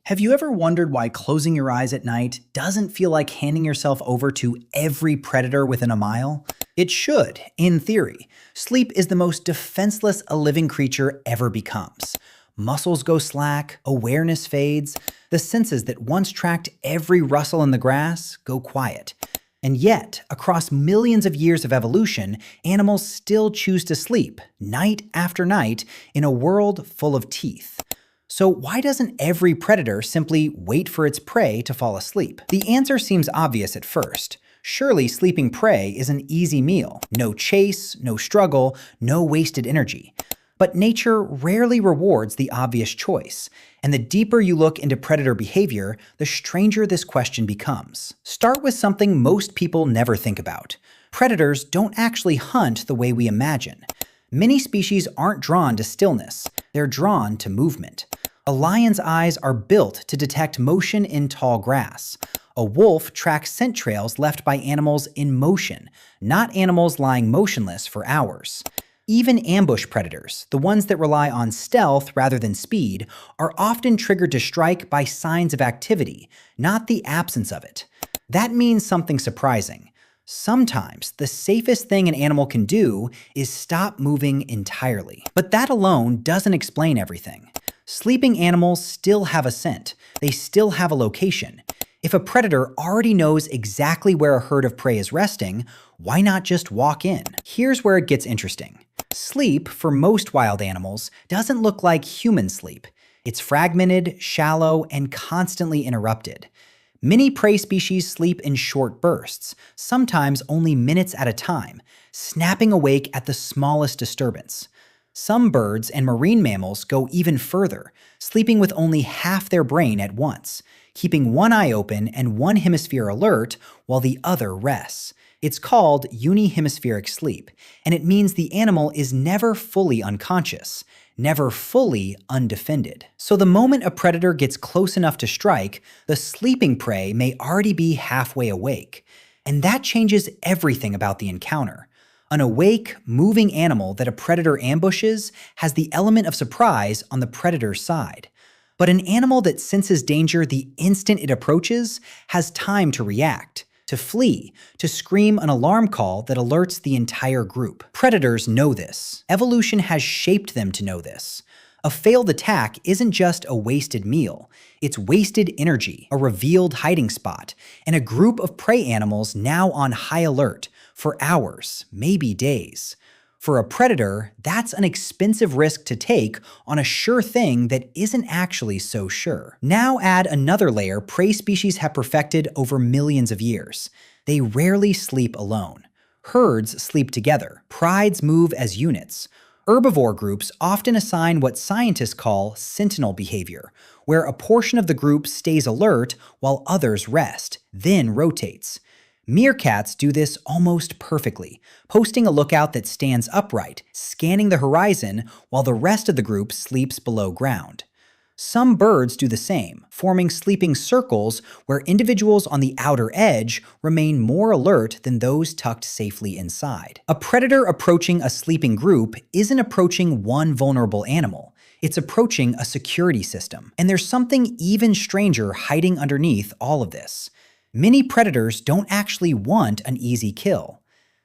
Have you ever wondered why closing your eyes at night doesn't feel like handing yourself over to every predator within a mile? It should, in theory. Sleep is the most defenseless a living creature ever becomes. Muscles go slack, awareness fades, the senses that once tracked every rustle in the grass go quiet. And yet, across millions of years of evolution, animals still choose to sleep, night after night, in a world full of teeth. So why doesn't every predator simply wait for its prey to fall asleep? The answer seems obvious at first. Surely sleeping prey is an easy meal. No chase, no struggle, no wasted energy. But nature rarely rewards the obvious choice. And the deeper you look into predator behavior, the stranger this question becomes. Start with something most people never think about. Predators don't actually hunt the way we imagine. Many species aren't drawn to stillness. They're drawn to movement. A lion's eyes are built to detect motion in tall grass. A wolf tracks scent trails left by animals in motion, not animals lying motionless for hours. Even ambush predators, the ones that rely on stealth rather than speed, are often triggered to strike by signs of activity, not the absence of it. That means something surprising. Sometimes the safest thing an animal can do is stop moving entirely. But that alone doesn't explain everything. Sleeping animals still have a scent. They still have a location. If a predator already knows exactly where a herd of prey is resting, why not just walk in? Here's where it gets interesting. Sleep, for most wild animals, doesn't look like human sleep. It's fragmented, shallow, and constantly interrupted. Many prey species sleep in short bursts, sometimes only minutes at a time, snapping awake at the smallest disturbance. Some birds and marine mammals go even further, sleeping with only half their brain at once, keeping one eye open and one hemisphere alert while the other rests. It's called unihemispheric sleep, and it means the animal is never fully unconscious, never fully undefended. So the moment a predator gets close enough to strike, the sleeping prey may already be halfway awake. And that changes everything about the encounter. An awake, moving animal that a predator ambushes has the element of surprise on the predator's side. But an animal that senses danger the instant it approaches has time to react, to flee, to scream an alarm call that alerts the entire group. Predators know this. Evolution has shaped them to know this. A failed attack isn't just a wasted meal. It's wasted energy, a revealed hiding spot, and a group of prey animals now on high alert for hours, maybe days. For a predator, that's an expensive risk to take on a sure thing that isn't actually so sure. Now add another layer prey species have perfected over millions of years. They rarely sleep alone. Herds sleep together. Prides move as units. Herbivore groups often assign what scientists call sentinel behavior, where a portion of the group stays alert while others rest, then rotates. Meerkats do this almost perfectly, posting a lookout that stands upright, scanning the horizon while the rest of the group sleeps below ground. Some birds do the same, forming sleeping circles where individuals on the outer edge remain more alert than those tucked safely inside. A predator approaching a sleeping group isn't approaching one vulnerable animal. It's approaching a security system. And there's something even stranger hiding underneath all of this. Many predators don't actually want an easy kill.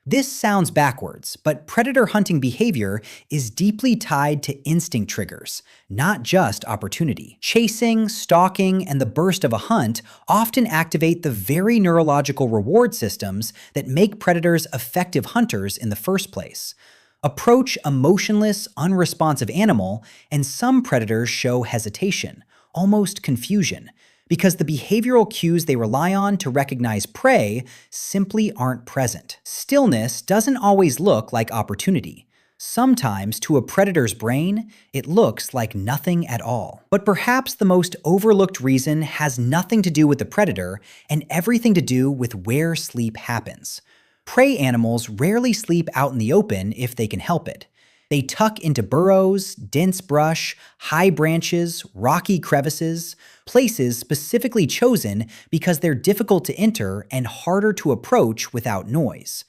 This sounds backwards, but predator hunting behavior is deeply tied to instinct triggers, not just opportunity. Chasing, stalking, and the burst of a hunt often activate the very neurological reward systems that make predators effective hunters in the first place. Approach a motionless, unresponsive animal, and some predators show hesitation, almost confusion, because the behavioral cues they rely on to recognize prey simply aren't present. Stillness doesn't always look like opportunity. Sometimes, to a predator's brain, it looks like nothing at all. But perhaps the most overlooked reason has nothing to do with the predator and everything to do with where sleep happens. Prey animals rarely sleep out in the open if they can help it. They tuck into burrows, dense brush, high branches, rocky crevices, places specifically chosen because they're difficult to enter and harder to approach without noise.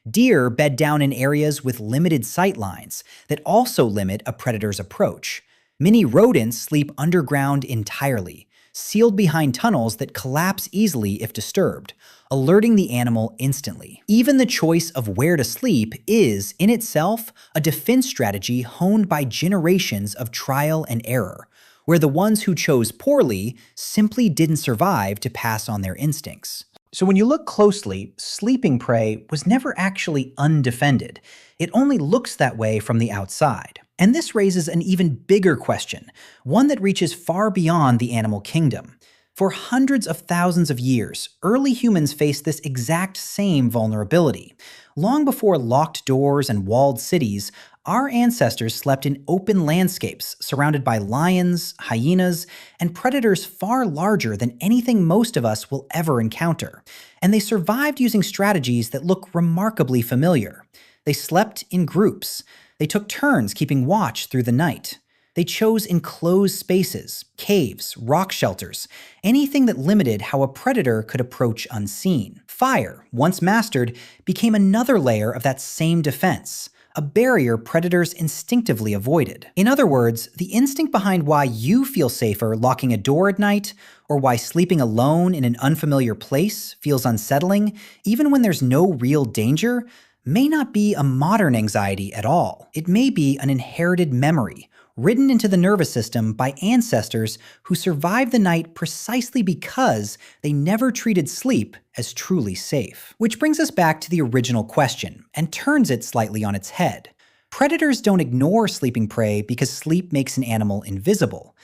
Deer bed down in areas with limited sight lines that also limit a predator's approach. Many rodents sleep underground entirely, sealed behind tunnels that collapse easily if disturbed, alerting the animal instantly. Even the choice of where to sleep is, in itself, a defense strategy honed by generations of trial and error, where the ones who chose poorly simply didn't survive to pass on their instincts. So when you look closely, sleeping prey was never actually undefended. It only looks that way from the outside. And this raises an even bigger question, one that reaches far beyond the animal kingdom. For hundreds of thousands of years, early humans faced this exact same vulnerability. Long before locked doors and walled cities, our ancestors slept in open landscapes surrounded by lions, hyenas, and predators far larger than anything most of us will ever encounter. And they survived using strategies that look remarkably familiar. They slept in groups. They took turns keeping watch through the night. They chose enclosed spaces, caves, rock shelters, anything that limited how a predator could approach unseen. Fire, once mastered, became another layer of that same defense, a barrier predators instinctively avoided. In other words, the instinct behind why you feel safer locking a door at night, or why sleeping alone in an unfamiliar place feels unsettling, even when there's no real danger, may not be a modern anxiety at all. It may be an inherited memory, written into the nervous system by ancestors who survived the night precisely because they never treated sleep as truly safe. Which brings us back to the original question, and turns it slightly on its head. Predators don't ignore sleeping prey because sleep makes an animal invisible.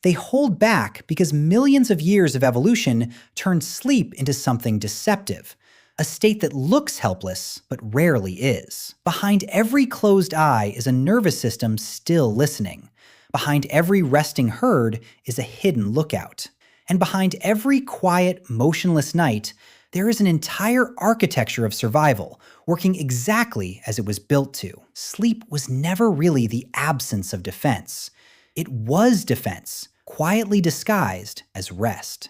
They hold back because millions of years of evolution turned sleep into something deceptive. A state that looks helpless, but rarely is. Behind every closed eye is a nervous system still listening. Behind every resting herd is a hidden lookout. And behind every quiet, motionless night, there is an entire architecture of survival, working exactly as it was built to. Sleep was never really the absence of defense. It was defense, quietly disguised as rest.